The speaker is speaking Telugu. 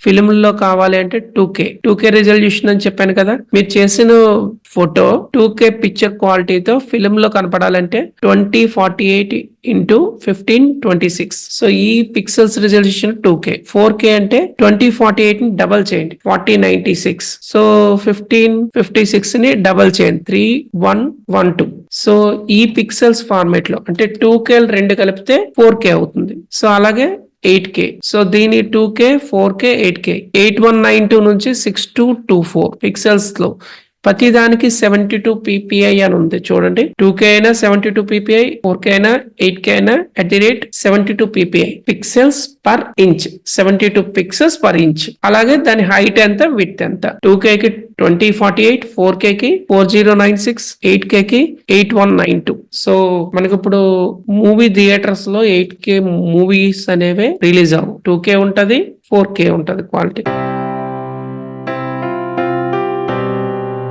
ఫిల్మ్ లో కావాలి అంటే 2K రిజల్యూషన్ అని చెప్పాను కదా. మీరు చేసిన ఫోటో 2K పిక్చర్ క్వాలిటీతో ఫిల్మ్ లో కనపడాలంటే 2048 ఇంటూ 1526. సో ఈ పిక్సెల్స్ రిజల్యూషన్ 2K. 4K అంటే 2048 ని డబల్ చేయండి 4096. సో 1556 ని డబల్ చేయండి 3112. సో ఈ పిక్సెల్స్ ఫార్మేట్ లో అంటే 2K రెండు కలిపితే 4K అవుతుంది. సో అలాగే 8K. సో దీని 2K 4K 8K 8192 నుంచి 6224 పిక్సెల్స్ లో ప్రతిదానికి 72 ppi అని ఉంది చూడండి. 2K అయినా 72 ppi, 4K అయినా 8K అయినా @72 ppi pixels per inch, 72 pixels per inch. అలాగే దాని హైట్ ఎంత, విడ్త్ ఎంత. 2K కి 2048, 4K కి 4096, 8K కి 8192. సో మనకి ఇప్పుడు మూవీ థియేటర్స్ లో 8K మూవీస్ అనేవి రిలీజ్ అవ్వు. 2K ఉంటది, 4K ఉంటది క్వాలిటీ.